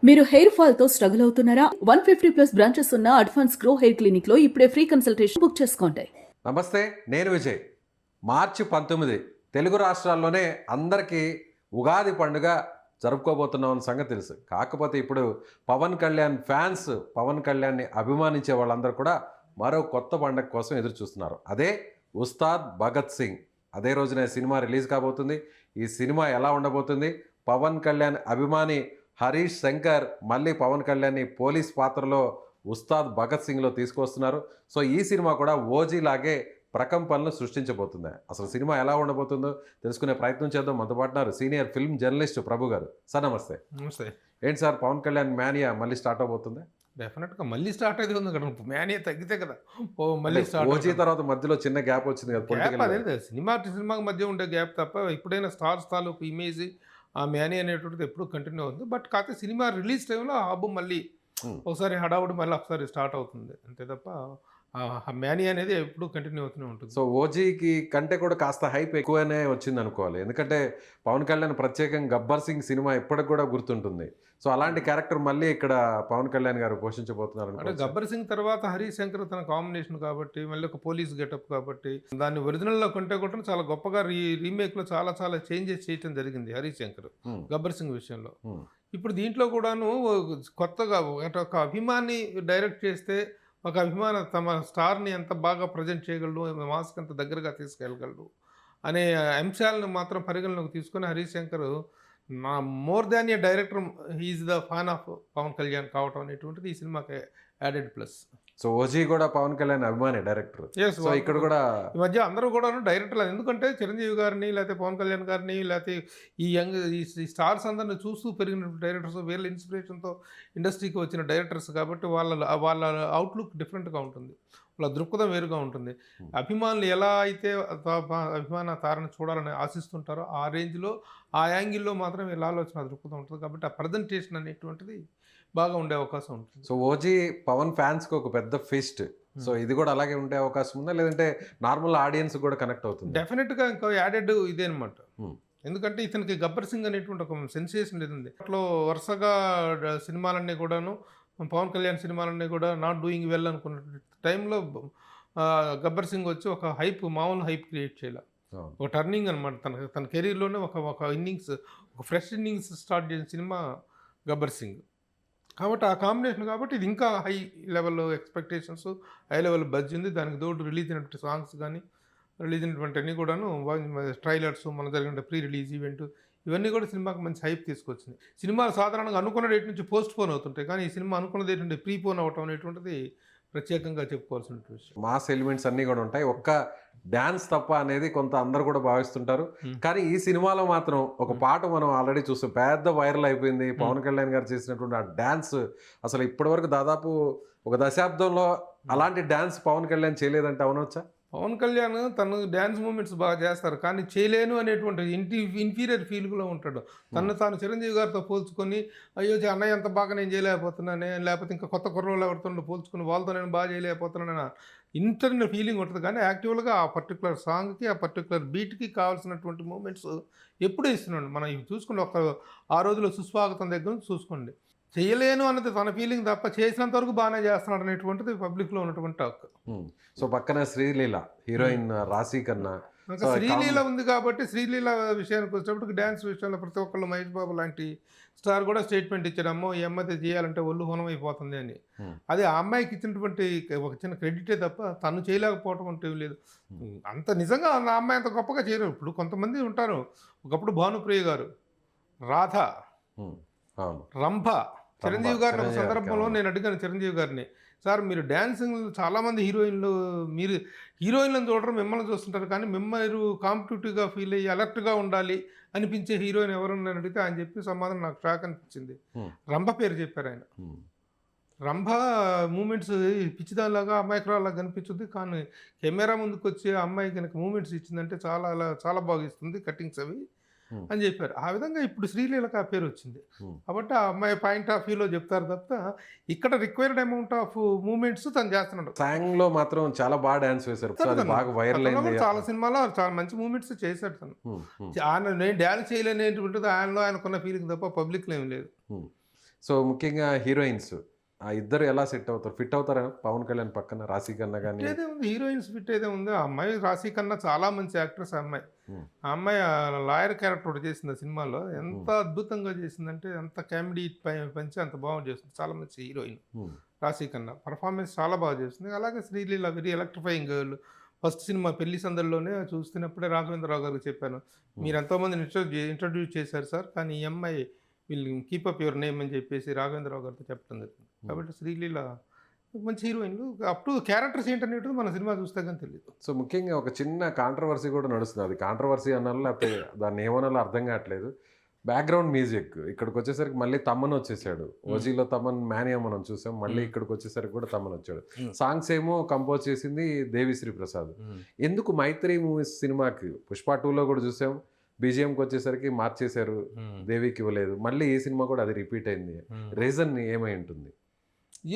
మీరు hair fall తో struggle అవుతున్నారా? 150+ బ్రాంచెస్ ఉన్న అడ్వాన్స్ గ్రో హెయిర్ క్లినిక్ లో ఇప్పుడే ఫ్రీ కన్సల్టేషన్ బుక్ చేసుకోండి. నమస్తే, నేను విజయ్. మార్చి 19 తెలుగు రాష్ట్రాల్లోనే అందరికీ ఉగాది పండుగ జరుపుకోబోతున్నాం అన్న సంగతి తెలుసు. కాకపోతే ఇప్పుడు పవన్ కళ్యాణ్ ఫ్యాన్స్, పవన్ కళ్యాణ్ని అభిమానించే వాళ్ళందరూ కూడా మరో కొత్త పండుగ కోసం ఎదురు చూస్తున్నారు. అదే ఉస్తాద్ భగత్ సింగ్. అదే రోజున సినిమా రిలీజ్ కాబోతుంది. ఈ సినిమా ఎలా ఉండబోతుంది? పవన్ కళ్యాణ్ అభిమాని హరీష్ శంకర్ మళ్ళీ పవన్ కళ్యాణ్ని పోలీస్ పాత్రలో ఉస్తాద్ భగత్ సింగ్లో తీసుకొస్తున్నారు. సో ఈ సినిమా కూడా ఓజీ లాగే ప్రకంపనలు సృష్టించబోతుంది. అసలు సినిమా ఎలా ఉండబోతుందో తెలుసుకునే ప్రయత్నం చేద్దాం. మనతో పాటున్నారు సీనియర్ ఫిల్మ్ జర్నలిస్ట్ ప్రభు గారు. సార్ నమస్తే. నమస్తే. ఏంటి సార్, పవన్ కళ్యాణ్ మ్యానియా మళ్ళీ స్టార్ట్ అవబోతుంది? డెఫినెట్గా మళ్ళీ స్టార్ట్ అయితే ఉంది కదా, మ్యానియా తగ్గితే కదా మళ్ళీ స్టార్ట్. ఓజీ తర్వాత మధ్యలో చిన్న గ్యాప్ వచ్చింది కదా, గ్యాప్ పొలిటికల్. అదే సినిమాకి మధ్య ఉండే గ్యాప్ తప్ప ఎప్పుడైనా స్టార్స్ తాలూకు ఇమేజ్ ఆ మ్యానియా అనేటువంటిది ఎప్పుడు కంటిన్యూ అవుతుంది. బట్ కాకపోతే సినిమా రిలీజ్ టైంలో ఆ హబ్బు మళ్ళీ ఒకసారి హడావుడి మళ్ళీ ఒకసారి స్టార్ట్ అవుతుంది అంతే తప్ప ఆ మ్యానియా అనేది ఎప్పుడు కంటిన్యూ అవుతూనే ఉంటుంది. సో ఓజీకి కంటే కూడా కాస్త హైప్ ఎక్కువనే వచ్చింది అనుకోవాలి. ఎందుకంటే పవన్ కళ్యాణ్ ప్రత్యేకంగా గబ్బర్ సింగ్ సినిమా ఇప్పటికి కూడా గుర్తుంటుంది. సో అలాంటి క్యారెక్టర్ మళ్ళీ ఇక్కడ పవన్ కళ్యాణ్ గారు పోషించబోతున్నారు అంటే అనుకోవచ్చు. గబ్బర్ సింగ్ తర్వాత హరీష్ శంకర్ తన కాంబినేషన్ కాబట్టి మళ్ళీ ఒక పోలీస్ గెటప్ కాబట్టి దాన్ని ఒరిజినల్లో కంటే కూడా చాలా గొప్పగా రీమేక్లో చాలా చాలా చేంజెస్ చేయడం జరిగింది హరీష్ శంకర్ గబ్బర్ సింగ్ విషయంలో. ఇప్పుడు దీంట్లో కూడాను కొత్తగా ఒక అభిమాని డైరెక్ట్ చేస్తే ఒక అభిమాన తమ స్టార్ని ఎంత బాగా ప్రజెంట్ చేయగలడు, మాస్క్ ఎంత దగ్గరగా తీసుకెళ్ళగలడు అనే అంశాలను మాత్రం పరిగణలోకి తీసుకొని హరీష్ శంకర్ నా more than a director he's the fan of Pawan Kalyan కావటం అనేటువంటిది ఈ సినిమాకి యాడెడ్ ప్లస్. సో ఓజీ కూడా పవన్ కళ్యాణ్ అభిమాని డైరెక్టర్. సో ఇక్కడ కూడా ఈ మధ్య అందరూ కూడా డైరెక్టర్లు, ఎందుకంటే చిరంజీవి గారిని లేకపోతే పవన్ కళ్యాణ్ గారిని లేకపోతే ఈ యంగ్ ఈ స్టార్స్ అందరిని చూస్తూ పెరిగిన డైరెక్టర్స్, వీళ్ళ ఇన్స్పిరేషన్తో ఇండస్ట్రీకి వచ్చిన డైరెక్టర్స్ కాబట్టి వాళ్ళ అవుట్లుక్ డిఫరెంట్గా ఉంటుంది, వాళ్ళ దృక్పథం వేరుగా ఉంటుంది. అభిమానులు ఎలా అయితే అభిమాన తారని చూడాలని ఆశిస్తుంటారో ఆ రేంజ్లో ఆ యాంగిల్లో మాత్రం వీళ్ళ ఆలోచన దృక్పథం ఉంటుంది కాబట్టి ఆ ప్రజెంటేషన్ అనేటువంటిది బాగా ఉండే అవకాశం ఉంటుంది. సో ఓజీ పవన్ ఫ్యాన్స్కి ఒక పెద్ద ఫీస్ట్. సో ఇది కూడా అలాగే ఉండే అవకాశం ఉందా, లేదంటే నార్మల్ ఆడియన్స్ కూడా కనెక్ట్ అవుతుంది? డెఫినెట్గా ఇంకా యాడెడ్ ఇదే అనమాట. ఎందుకంటే ఇతనికి గబ్బర్ సింగ్ అనేటువంటి ఒక సెన్సేషన్ ఉంది. అట్లా వరుసగా సినిమాలన్నీ కూడాను పవన్ కళ్యాణ్ సినిమాలన్నీ కూడా నాట్ డూయింగ్ వెల్ అనుకున్న టైంలో గబ్బర్ సింగ్ వచ్చి ఒక మామూలు హైప్ క్రియేట్ చేయాలి. ఒక టర్నింగ్ అనమాట తన కెరీర్లోనే ఒక ఇన్నింగ్స్, ఒక ఫ్రెష్ ఇన్నింగ్స్ స్టార్ట్ చేసిన సినిమా గబ్బర్ సింగ్ కాబట్టి ఆ కాంబినేషన్ కాబట్టి ఇది ఇంకా high level expectations, high level buds ఉంది. దానికి తోడు రిలీజ్ అయినటువంటి సాంగ్స్ కానీ రిలీజ్ అయినటువంటి అన్నీ కూడాను ట్రైలర్స్, మన జరిగిన ప్రీ రిలీజ్ ఈవెంట్ ఇవన్నీ కూడా సినిమాకి మంచి హైప్ తీసుకొచ్చింది. సినిమాలు సాధారణంగా అనుకున్న డేట్ నుంచి పోస్ట్ పోన్ అవుతుంటాయి, కానీ ఈ సినిమా అనుకున్న డేట్ నుండి ప్రీపోన్ అవ్వటం అనేటువంటిది ప్రత్యేకంగా చెప్పుకోవాల్సిన విషయం. మాస్ ఎలిమెంట్స్ అన్నీ కూడా ఉంటాయి, ఒక్క డ్యాన్స్ తప్ప అనేది కొంత అందరు కూడా భావిస్తుంటారు. కానీ ఈ సినిమాలో మాత్రం ఒక పాట మనం ఆల్రెడీ చూస్తాం, పెద్ద వైరల్ అయిపోయింది. పవన్ కళ్యాణ్ గారు చేసినటువంటి ఆ డ్యాన్స్ అసలు ఇప్పటివరకు దాదాపు ఒక దశాబ్దంలో అలాంటి డ్యాన్స్ పవన్ కళ్యాణ్ చేయలేదంటే అవనొచ్చా? పవన్ కళ్యాణ్ తను డ్యాన్స్ మూమెంట్స్ బాగా చేస్తారు, కానీ చేయలేను అనేటువంటి ఇన్ఫీరియర్ ఫీల్డ్లో ఉంటాడు. తాను చిరంజీవి గారితో పోల్చుకొని అయ్యో అన్నయ్య ఎంత బాగా నేను చేయలేకపోతున్నానే, లేకపోతే ఇంకా కొత్త కుర్రోళ్ళు ఎవరితో పోల్చుకొని వాళ్ళతో నేను బాగా చేయలేకపోతున్నాను ఇంటర్నల్ ఫీలింగ్ ఉంటుంది. కానీ యాక్టివ్గా ఆ పర్టికులర్ సాంగ్కి, ఆ పర్టికులర్ బీట్కి కావాల్సినటువంటి మూమెంట్స్ ఎప్పుడూ ఇస్తున్నాడు. మనం ఇవి చూసుకోండి, ఆ రోజులో సుస్వాగతం దగ్గర నుంచి చూసుకోండి. చేయలేను అన్నది తన ఫీలింగ్ తప్ప చేసినంత వరకు బాగానే చేస్తున్నాడు అనేటువంటిది పబ్లిక్లో ఉన్నటువంటి టాక్. సో పక్కన శ్రీలీల హీరోయిన్ రాశి కన్నా శ్రీలీల ఉంది కాబట్టి శ్రీలీల విషయానికి వచ్చేటప్పటికి డ్యాన్స్ విషయంలో ప్రతి ఒక్కళ్ళు మహేష్ బాబు లాంటి స్టార్ కూడా స్టేట్మెంట్ ఇచ్చాడమ్మో ఈ అమ్మాయి చేయాలంటే ఒళ్ళు హోనం అయిపోతుంది అని. అది ఆ అమ్మాయికి ఇచ్చినటువంటి ఒక చిన్న క్రెడిటే తప్ప తను చేయలేకపోవటం అంటే లేదు. అంత నిజంగా ఆ అమ్మాయి అంత గొప్పగా చేయరు. ఇప్పుడు కొంతమంది ఉంటారు, ఒకప్పుడు భానుప్రియ గారు, రాధ, రంభ, చిరంజీవి గారిని ఒక సందర్భంలో నేను అడిగాను చిరంజీవి గారిని, సార్ మీరు డ్యాన్సింగ్ చాలామంది మీరు హీరోయిన్లను చూడరు, మిమ్మల్ని చూస్తుంటారు, కానీ మిమ్మల్ని కాంపిటేటివ్గా ఫీల్ అయ్యి అలర్ట్గా ఉండాలి అనిపించే హీరోయిన్ ఎవరన్నా అడిగితే ఆయన చెప్పి సమాధానం నాకు షాక్ అనిపించింది. రంభ పేరు చెప్పారు ఆయన. రంభ మూమెంట్స్ పిచ్చిదానిలాగా అమాయకురాలాగా కనిపించుద్ది, కానీ కెమెరా ముందుకు వచ్చి అమ్మాయి కనుక మూమెంట్స్ ఇచ్చిందంటే చాలా చాలా బాగా ఇస్తుంది కటింగ్స్ అవి అని చెప్పారు. ఆ విధంగా ఇప్పుడు శ్రీలీలకు ఆ పేరు వచ్చింది కాబట్టి ఆ అమ్మాయి పాయింట్ ఆఫ్ వ్యూలో చెప్తారు తప్ప ఇక్కడ రిక్వైర్డ్ అమౌంట్ ఆఫ్ మూమెంట్స్ తను చేస్తున్నాడు. సాంగ్ లో మాత్రం చాలా బాగా డాన్స్ వేశారు, బాగా వైరల్ అయింది. చాలా సినిమాలో చాలా మంచి మూమెంట్స్ చేశాడు తను. ఆయన నేను డాన్స్ చేయలేనేటువంటిది ఆయనలో ఆయనకున్న ఫీలింగ్ తప్ప పబ్లిక్లో ఏం లేదు. సో ముఖ్యంగా హీరోయిన్స్ ఆ ఇద్దరు ఎలా సెట్ అవుతారు? ఫిట్ అవుతారా పవన్ కళ్యాణ్ పక్కన రాశి కన్నా కానీ? ఫిట్ ఏదే ఉంది, హీరోయిన్స్ ఫిట్ ఏదే ఉంది. ఆ అమ్మాయి రాశి కన్నా చాలా మంచి యాక్ట్రెస్ ఆ అమ్మాయి. ఆ అమ్మాయి లాయర్ క్యారెక్టర్ ఒకటి చేసింది ఆ సినిమాలో. ఎంత అద్భుతంగా చేసిందంటే ఎంత కామెడీ పంచి అంత బాగా చేస్తుంది. చాలా మంచి హీరోయిన్ రాశి కన్నా. పర్ఫార్మెన్స్ చాలా బాగా చేస్తుంది. అలాగే Sreeleela very electrifying girl. First cinema పెళ్లి సందడిలోనే చూస్తున్నప్పుడే రాఘవేంద్రరావు గారికి చెప్పాను, మీరు ఎంతోమందిని ఇంట్రడ్యూస్ చేశారు సార్, కానీ ఈ అమ్మాయి వీళ్ళు కీప్ అప్ యువర్ నేమ్ అని చెప్పేసి రాఘవేంద్రరావు గారితో చెప్పడం జరిగింది. కాబట్టి శ్రీలీల మంచి హీరోయిన్లు. అప్ టు క్యారెక్టర్స్ ఏంటనేది మన సినిమా చూస్తే కానీ తెలియదు. సో ముఖ్యంగా ఒక చిన్న కాంట్రవర్సీ కూడా నడుస్తుంది. అది కాంట్రవర్సీ అనాలో లేకపోతే దాన్ని ఏమనాలో అర్థం కావట్లేదు. బ్యాక్గ్రౌండ్ మ్యూజిక్ ఇక్కడికి వచ్చేసరికి మళ్ళీ తమ్మన్ వచ్చేసాడు. ఓజీలో తమ్మన్ మేనియా మనం చూసాం, మళ్ళీ ఇక్కడికి వచ్చేసరికి కూడా తమ్మన్ వచ్చాడు. సాంగ్స్ ఏమో కంపోజ్ చేసింది దేవిశ్రీ ప్రసాద్. ఎందుకు మైత్రి మూవీస్ సినిమాకి పుష్ప 2లో కూడా చూసాం, బీజిఎంకి వచ్చేసరికి మార్చేశారు, దేవికి ఇవ్వలేదు. మళ్ళీ ఈ సినిమా కూడా అది రిపీట్ అయింది. రీజన్ ఏమై ఉంటుంది?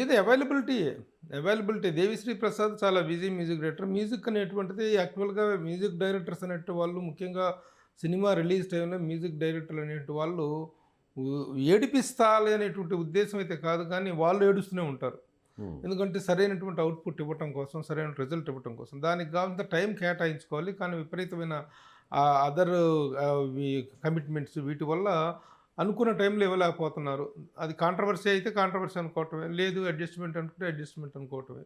ఏదో అవైలబిలిటీ దేవిశ్రీ ప్రసాద్ చాలా బిజీ మ్యూజిక్ డైరెక్టర్. మ్యూజిక్ అనేటువంటిది యాక్చువల్గా మ్యూజిక్ డైరెక్టర్స్ అనేటి వాళ్ళు, ముఖ్యంగా సినిమా రిలీజ్ టైంలో మ్యూజిక్ డైరెక్టర్లు అనేటి వాళ్ళు ఏడిపిస్తాలి అనేటువంటి ఉద్దేశం అయితే కాదు, కానీ వాళ్ళు ఏడుస్తూనే ఉంటారు. ఎందుకంటే సరైనటువంటి అవుట్పుట్ ఇవ్వటం కోసం, సరైన రిజల్ట్ ఇవ్వటం కోసం దానికి కావాలంత టైం కేటాయించుకోవాలి. కానీ విపరీతమైన అదర్ కమిట్మెంట్స్ వీటి వల్ల అనుకున్న టైంలో ఇవ్వలేకపోతున్నారు. అది కాంట్రవర్సీ అయితే కాంట్రవర్సీ అనుకోవటమే, లేదు అడ్జస్ట్మెంట్ అనుకుంటే అడ్జస్ట్మెంట్ అనుకోవటమే.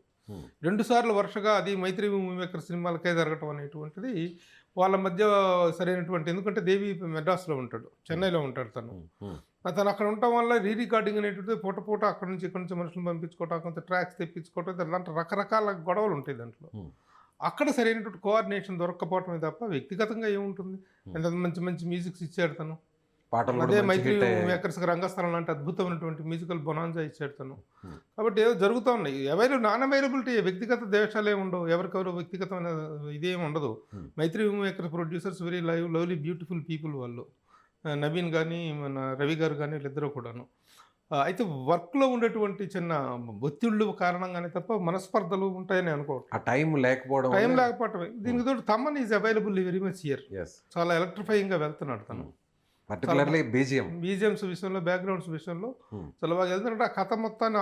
2 సార్లు వరుసగా అది మైత్రి మూవీ మేకర్ సినిమాలకే జరగటం అనేటువంటిది వాళ్ళ మధ్య సరైనటువంటి, ఎందుకంటే దేవి మెడ్రాస్లో ఉంటాడు, చెన్నైలో ఉంటాడు తను అక్కడ ఉండటం వల్ల రికార్డింగ్ అనేటువంటిది పూట అక్కడ నుంచి ఇక్కడ నుంచి మనుషులను పంపించుకోవటం, కొంత ట్రాక్స్ తెప్పించుకోవటం, అలాంటి రకరకాల గొడవలు ఉంటాయి దాంట్లో. అక్కడ సరైనటువంటి కోఆర్డినేషన్ దొరక్కపోవటమే తప్ప వ్యక్తిగతంగా ఏముంటుంది. ఎంత మంచి మంచి మ్యూజిక్స్ ఇచ్చాడు తను. అదే మైత్రి మేకర్స్ రంగస్థలం లాంటి అద్భుతమైనటువంటి మ్యూజికల్ బొనాన్జా ఇచ్చాడు తను. కాబట్టి ఏదో జరుగుతూ ఉన్నాయి. నాన్ అవైలబిలిటీ, వ్యక్తిగత దేశాలే ఉండవు, ఎవరికెవరు వ్యక్తిగతమైన ఇదేం ఉండదు. Mythri makers producers very lovely beautiful people వాళ్ళు. నవీన్ కానీ మన రవి గారు కానీ వీళ్ళిద్దరూ కూడాను. అయితే వర్క్లో ఉండేటువంటి చిన్న ఒత్తిళ్ళు కారణంగానే తప్ప మనస్పర్ధలు ఉంటాయని అనుకోవటం, ఆ టైం లేకపోవడం. దీనికి తోడు Thaman is available very much here. చాలా ఎలక్ట్రిఫైయింగ్గా వెళ్తున్నాడు తను. పర్టికులర్లీ బీజిఎంస్ విషయంలో, బ్యాక్గ్రౌండ్స్ విషయంలో చాలా బాగా వెళ్తున్నట్టు. ఆ కథ మొత్తాన్ని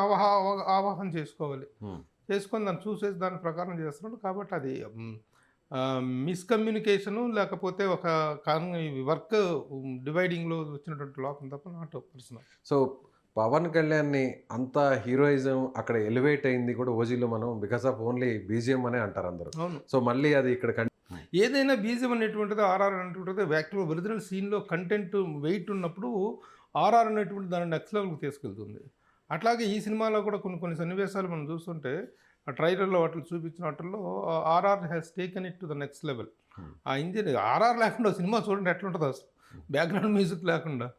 ఆవాహన చేసుకోవాలి, చేసుకొని దాన్ని చూసేసి దాని ప్రకారం చేస్తున్నాడు. కాబట్టి అది మిస్కమ్యూనికేషను, లేకపోతే ఒక వర్క్ డివైడింగ్లో వచ్చినటువంటి లోపం తప్ప నాట్ పర్సనల్. సో పవన్ కళ్యాణ్ని అంత హీరోయిజం అక్కడ ఎలివేట్ అయింది కూడా ఓజీలో మనం బికాస్ ఆఫ్ ఓన్లీ బీజిఎం అనే అంటారు అందరూ. సో మళ్ళీ అది ఇక్కడ ఏదైనా బీజిఎం అనేటువంటిది, ఆర్ఆర్ అనేటువంటిది యాక్చువల్ ఒరిజినల్ సీన్లో కంటెంట్ వెయిట్ ఉన్నప్పుడు ఆర్ఆర్ అనేటువంటి దాన్ని నెక్స్ట్ లెవెల్కి తీసుకెళ్తుంది. అట్లాగే ఈ సినిమాలో కూడా కొన్ని సన్నివేశాలు మనం చూస్తుంటే ఆ ట్రైలర్లో వాటిని చూపించిన వాటిల్లో RR has taken it to the next level. ఆ ఇంజిన్ ఆర్ఆర్ లేకుండా సినిమా చూడండి ఎట్లుంటుంది అసలు, బ్యాక్గ్రౌండ్ మ్యూజిక్ లేకుండా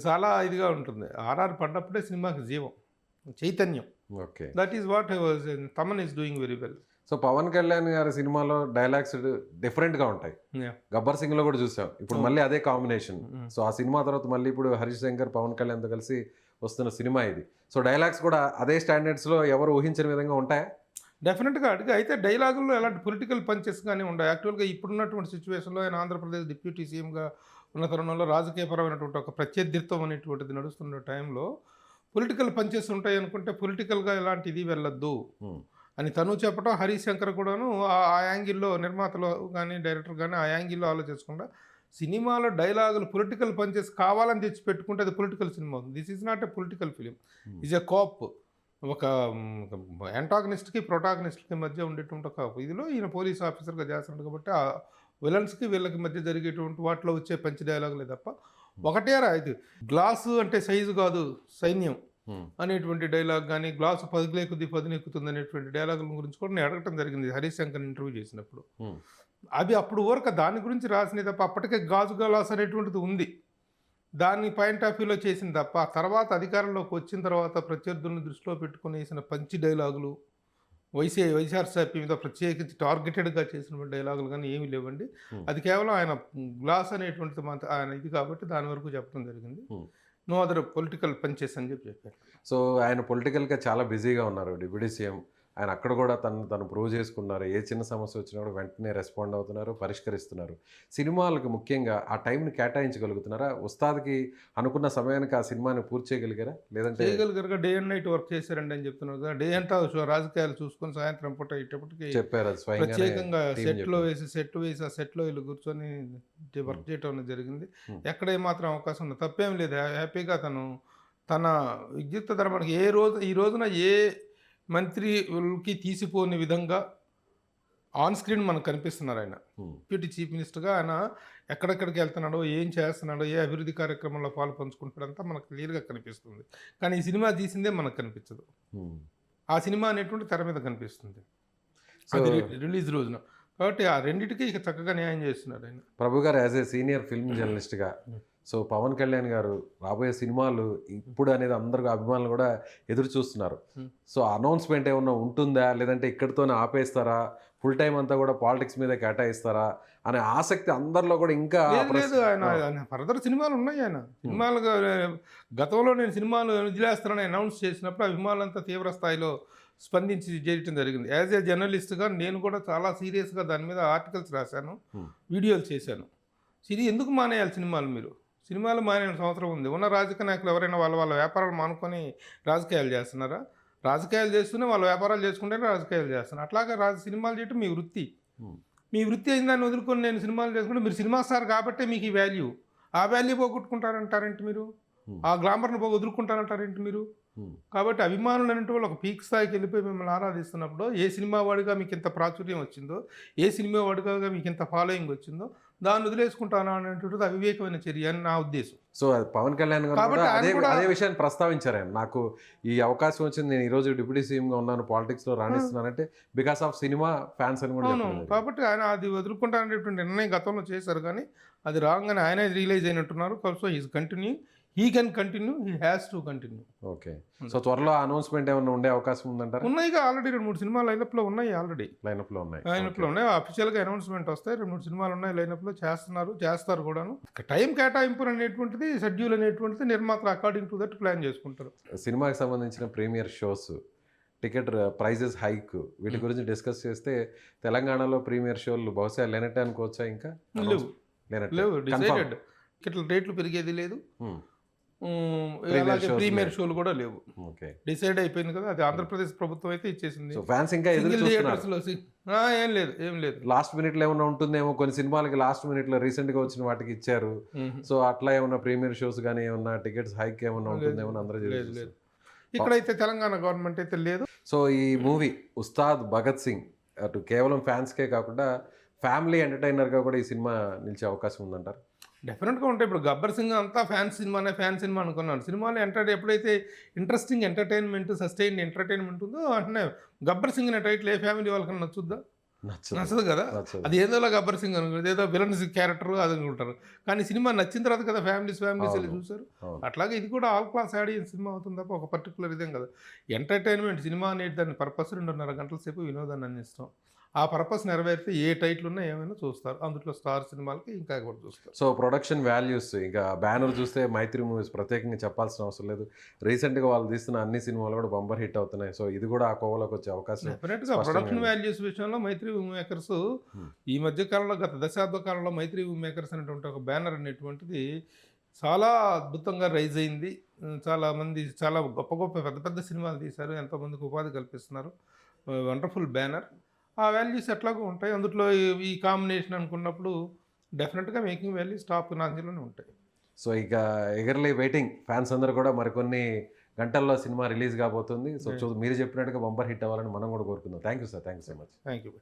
చాలా ఇదిగా ఉంటుంది. ఆర్ఆర్ పడ్డప్పుడే సినిమాకి జీవం, చైతన్యం. Okay, that is what Thaman is doing very well. So Pawan Kalyan గారి సినిమాలో డైలాగ్స్ డిఫరెంట్గా ఉంటాయి. గబ్బర్ సింగ్లో కూడా చూసాం, ఇప్పుడు మళ్ళీ అదే కాంబినేషన్. సో ఆ సినిమా తర్వాత మళ్ళీ ఇప్పుడు హరీష్ శంకర్ పవన్ కళ్యాణ్తో కలిసి వస్తున్న సినిమా ఇది. సో డైలాగ్స్ కూడా అదే స్టాండర్డ్స్లో ఎవరు ఊహించిన విధంగా ఉంటాయా? డెఫినెట్గా అడిగి. అయితే డైలాగుల్లో ఎలాంటి పొలిటికల్ పంచెస్ కానీ ఉండవు. యాక్చువల్గా ఇప్పుడున్నటువంటి సిచ్యువేషన్లో ఆయన ఆంధ్రప్రదేశ్ డిప్యూటీ సీఎంగా ఉన్న తరుణంలో రాజకీయపరమైనటువంటి ఒక ప్రత్యర్థిత్వం అనేటువంటిది నడుస్తున్న టైంలో పొలిటికల్ పంచెస్ ఉంటాయి అనుకుంటే పొలిటికల్గా ఎలాంటి ఇది వెళ్ళొద్దు అని తను చెప్పడం, హరీష్ శంకర్ కూడాను ఆ యాంగిల్లో, నిర్మాతలు కానీ డైరెక్టర్ కానీ ఆ యాంగిల్లో ఆలోచించకుండా సినిమాలో డైలాగులు పొలిటికల్ పంచెస్ కావాలని తెచ్చి పెట్టుకుంటే అది పొలిటికల్ సినిమా అవుతుంది. This is not a political film, is a cop. ఒక యాంటాగనిస్ట్కి ప్రొటాగనిస్ట్కి మధ్య ఉండేటువంటి ఒక ఇదిలో ఈయన పోలీస్ ఆఫీసర్గా చేస్తున్నాడు. కాబట్టి ఆ విలన్స్కి వీళ్ళకి మధ్య జరిగేటువంటి వాటిలో వచ్చే పంచి డైలాగులే తప్ప ఒకటేరా ఇది గ్లాసు అంటే సైజు కాదు సైన్యం అనేటువంటి డైలాగ్ కానీ, గ్లాసు పదిలే కొద్ది పదునెక్కుతుంది అనేటువంటి డైలాగుల గురించి కూడా నేను అడగటం జరిగింది హరీష్ శంకర్ ఇంటర్వ్యూ చేసినప్పుడు. అవి అప్పుడు వరకు దాని గురించి రాసినవి తప్ప, అప్పటికే గాజు గ్లాస్ అనేటువంటిది ఉంది, దాన్ని పాయింట్ ఆఫ్ వ్యూలో చేసింది తప్ప, ఆ తర్వాత అధికారంలోకి వచ్చిన తర్వాత ప్రత్యర్థులను దృష్టిలో పెట్టుకుని వేసిన పంచి డైలాగులు, వైఎస్ఆర్సీపీ మీద ప్రత్యేకించి టార్గెటెడ్గా చేసిన డైలాగులు కానీ ఏమీ లేవండి. అది కేవలం ఆయన గ్లాస్ అనేటువంటిది ఆయన ఇది కాబట్టి దాని వరకు చెప్పడం జరిగింది. నో అదర్ పొలిటికల్ పంచెస్ అని చెప్పారు. సో ఆయన పొలిటికల్గా చాలా బిజీగా ఉన్నారు డిప్యూటీ సీఎం. ఆయన అక్కడ కూడా తను ప్రూవ్ చేసుకున్నారు. ఏ చిన్న సమస్య వచ్చినా కూడా వెంటనే రెస్పాండ్ అవుతున్నారు, పరిష్కరిస్తున్నారు. సినిమాలకు ముఖ్యంగా ఆ టైంని కేటాయించగలుగుతున్నారా? ఉస్తాద్కి అనుకున్న సమయానికి ఆ సినిమాని పూర్తి చేయగలిగారా? లేదంటే చేయగలిగారుగా, డే అండ్ నైట్ వర్క్ చేశారండి అని చెప్తున్నారు కదా. డే అంతా రాజకీయాలు చూసుకొని సాయంత్రం పూట ఇట్టప్పటికి చెప్పారు అది స్వయంగానే ప్రత్యేకంగా team సెట్లో చెప్పింది. వేసి ఆ సెట్లో వీళ్ళు కూర్చొని వర్క్ చేయటం అనేది జరిగింది. Hmm. ఎక్కడ ఏమాత్రం అవకాశం ఉంది, తప్పేం లేదు. హ్యాపీగా తన విద్యుత్ ధర్మానికి ఈ రోజున ఏ మంత్రికి తీసిపోని విధంగా ఆన్ స్క్రీన్ మనకు కనిపిస్తున్నారు ఆయన. Hmm. డిప్యూటీ చీఫ్ మినిస్టర్గా ఆయన ఎక్కడెక్కడికి వెళ్తున్నాడో, ఏం చేస్తున్నాడో, ఏ అభివృద్ధి కార్యక్రమంలో పాలు పంచుకుంటాడంతా మనకు క్లియర్గా కనిపిస్తుంది. కానీ ఈ సినిమా తీసిందే మనకు కనిపించదు. Hmm. ఆ సినిమా అనేటువంటి తెర మీద కనిపిస్తుంది సో అది రిలీజ్ రోజున. కాబట్టి ఆ రెండింటికి ఇక చక్కగా న్యాయం చేస్తున్నాడు ఆయన. ప్రభు గారు యాజ్ ఏ సీనియర్ ఫిల్మ్ జర్నలిస్ట్గా, సో పవన్ కళ్యాణ్ గారు రాబోయే సినిమాలు ఇప్పుడు అనేది అందరూ అభిమానులు కూడా ఎదురు చూస్తున్నారు. సో అనౌన్స్మెంట్ ఏమన్నా ఉంటుందా, లేదంటే ఇక్కడితోనే ఆపేస్తారా, ఫుల్ టైం అంతా కూడా పాలిటిక్స్ మీద కేటాయిస్తారా అనే ఆసక్తి అందరిలో కూడా ఇంకా లేదు ఆయన ఫర్దర్ సినిమాలు ఉన్నాయి. ఆయన సినిమాలు గతంలో నేను సినిమాలు వదిలేస్తానని అనౌన్స్ చేసినప్పుడు అభిమానులంతా తీవ్ర స్థాయిలో స్పందించి చేయటం జరిగింది. యాజ్ ఏ జర్నలిస్ట్గా నేను కూడా చాలా సీరియస్గా దాని మీద ఆర్టికల్స్ రాశాను, వీడియోలు చేశాను. ఇది ఎందుకు మానేయాలి సినిమాలు మానేయాల్సిన సంవత్సరం ఉంది. ఉన్న రాజకీయ నాయకులు ఎవరైనా వాళ్ళ వ్యాపారాలు మానుకొని రాజకీయాలు చేస్తున్నారా? రాజకీయాలు చేస్తూనే వాళ్ళ వ్యాపారాలు చేసుకుంటేనే రాజకీయాలు చేస్తున్నారు. అట్లాగే సినిమాలు చేయటం మీ వృత్తి. మీ వృత్తి అయిందాన్ని వదులుకొని నేను సినిమాలు చేసుకుంటే మీరు సినిమా స్టార్ కాబట్టే మీకు ఈ వాల్యూ. ఆ వాల్యూ పోగొట్టుకుంటారంటారేంటి మీరు? ఆ గ్లామర్ని వదులుకుంటారంటారేంటి మీరు? కాబట్టి అభిమానులు అనేటువంటి వాళ్ళు ఒక పీక్ స్థాయికి వెళ్ళిపోయి మిమ్మల్ని ఆరాధిస్తున్నప్పుడు ఏ సినిమా వాడిగా మీకు ఇంత ప్రాచుర్యం వచ్చిందో, ఏ సినిమా వాడిగా మీకు ఇంత ఫాలోయింగ్ వచ్చిందో దాన్ని వదిలేసుకుంటాను అనేటువంటిది అవివేకమైన చర్య అని నా ఉద్దేశం. సో పవన్ కళ్యాణ్ గారు కాబట్టి అదే విషయాన్ని ప్రస్తావించారు. ఆయన నాకు ఈ అవకాశం వచ్చింది, నేను ఈరోజు డిప్యూటీ సీఎంగా ఉన్నాను, పాలిటిక్స్లో రాణిస్తున్నానంటే బికాస్ ఆఫ్ సినిమా ఫ్యాన్స్ అని కూడా చెప్పారు. కాబట్టి ఆయన అది వదులుకుంటాననేటువంటి నిర్ణయం గతంలో చేశారు, కానీ అది రాగానే ఆయనే రియలైజ్ అయినట్టున్నారు. So he can continue, he has to continue. Okay. So త్వరలో అనౌన్స్మెంట్ ఏమైనా ఉండే అవకాశం ఉందంటారా? ఉన్నాయి, ఆల్రెడీ 2-3 సినిమాలు లైనప్లో ఉన్నాయి. లైనప్లో ఉన్నాయి. అఫీషియల్గా అనౌన్స్మెంట్ వస్తాయి. 2-3 సినిమాలు ఉన్నాయి లైనప్లో, చేస్తారు కూడాను. టైం కేటాయింపు అనేటువంటిది, షెడ్యూల్ అనేటువంటిది నిర్మాతలు అకార్డింగ్ టు దట్ ప్లాన్ చేసుకుంటారు. సినిమాకి సంబంధించిన premiere shows, ticket prices hike, వీటి గురించి డిస్కస్ చేస్తే తెలంగాణలో ప్రీమియర్ షోలు బహుశా లేనట్టే అనుకోవచ్చా? ఇంకా లేవు, డిసైడెడ్. టికెట్ల రేట్లు పెరిగేది లేదు, అలాగే ప్రీమియర్ షోలు కూడా లేవు. డిసైడ్ అయిపోయింది కదా, అది ఆంధ్రప్రదేశ్ ప్రభుత్వం అయితే ఇచ్చేసింది. ఫ్యాన్స్ ఇంకా థియేటర్స్లో ఏం లేదు. లాస్ట్ మినిట్ లో ఏమైనా ఉంటుందేమో, కొన్ని సినిమాలకి లాస్ట్ మినిట్ లో రీసెంట్ గా వచ్చిన వాటికి ఇచ్చారు. సో అట్లా ఏమన్నా ప్రీమియర్ షోస్ కానీ ఏమన్నా టికెట్స్ హైక్ ఏమన్నా ఉంటుందేమో అందరూ లేదు. ఇక్కడైతే తెలంగాణ గవర్నమెంట్ అయితే లేదు. సో ఈ మూవీ ఉస్తాద్ భగత్ సింగ్ అటు కేవలం ఫ్యాన్స్కే కాకుండా ఫ్యామిలీ ఎంటర్టైనర్గా కూడా ఈ సినిమా నిలిచే అవకాశం ఉందంటారు? డెఫినెట్గా ఉంటాయి. ఇప్పుడు గబ్బర్ సింగ్ అంతా ఫ్యాన్ సినిమా అనుకున్నాను. సినిమాలో ఎప్పుడైతే ఇంట్రెస్టింగ్ ఎంటర్టైన్మెంట్, సస్టైన్డ్ ఎంటర్టైన్మెంట్ ఉందో అంటే గబ్బర్ సింగ్ అనే టైటిల్ ఏ ఫ్యామిలీ వాళ్ళకన్నా నచ్చుద్దా? నచ్చదు కదా. అది ఏదోలా గబ్బర్ సింగ్ అనుకుంటారు, ఏదో విలన్ క్యారెక్టర్ అది అనుకుంటారు. కానీ సినిమా నచ్చిన తర్వాత కదా ఫ్యామిలీస్ వెళ్ళి చూసారు. అట్లాగే ఇది కూడా ఆల్ క్లాస్ ఆడియన్స్ సినిమా అవుతుంది తప్ప ఒక పర్టికులర్ ఇదేం కదా. ఎంటర్టైన్మెంట్ సినిమా అనేది దాని పర్పస్ 2.5 గంటల సేపు వినోదాన్ని అందిస్తాం. ఆ పర్పస్ నెరవేరితే ఏ టైటిల్ ఉన్నా ఏమైనా చూస్తారు. అందులో స్టార్ సినిమాలకి ఇంకా కూడా చూస్తారు. సో ప్రొడక్షన్ వాల్యూస్, ఇంకా బ్యానర్ చూస్తే మైత్రి మూవీస్ ప్రత్యేకంగా చెప్పాల్సిన అవసరం లేదు. రీసెంట్గా వాళ్ళు తీస్తున్న అన్ని సినిమాలు కూడా బంపర్ హిట్ అవుతున్నాయి. సో ఇది కూడా ఆ కోవలోకి వచ్చే అవకాశం. డెఫినెట్గా ప్రొడక్షన్ వాల్యూస్ విషయంలో మైత్రి మేకర్స్ ఈ మధ్య కాలంలో, గత దశాబ్ద కాలంలో మైత్రి మేకర్స్ అనేటువంటి ఒక బ్యానర్ అనేటువంటిది చాలా అద్భుతంగా రైజ్ అయింది. చాలామంది చాలా గొప్ప పెద్ద సినిమాలు తీశారు, ఎంతోమందికి ఉపాధి కల్పిస్తున్నారు. Wonderful banner. ఆ వాల్యూస్ ఎట్లాగో ఉంటాయి. అందులో ఈ కాంబినేషన్ అనుకున్నప్పుడు డెఫినెట్గా మేకింగ్ వాల్యూస్ టాప్ నాంజీలోనే ఉంటాయి. సో ఇక ఎగర్లీ వెయిటింగ్ ఫ్యాన్స్ అందరూ కూడా మరికొన్ని గంటల్లో సినిమా రిలీజ్ కాబోతుంది. సో మీరు చెప్పినట్టుగా బంపర్ హిట్ అవ్వాలని మనం కూడా కోరుకుందాం. Thank you sir, thank you so much. Thank you.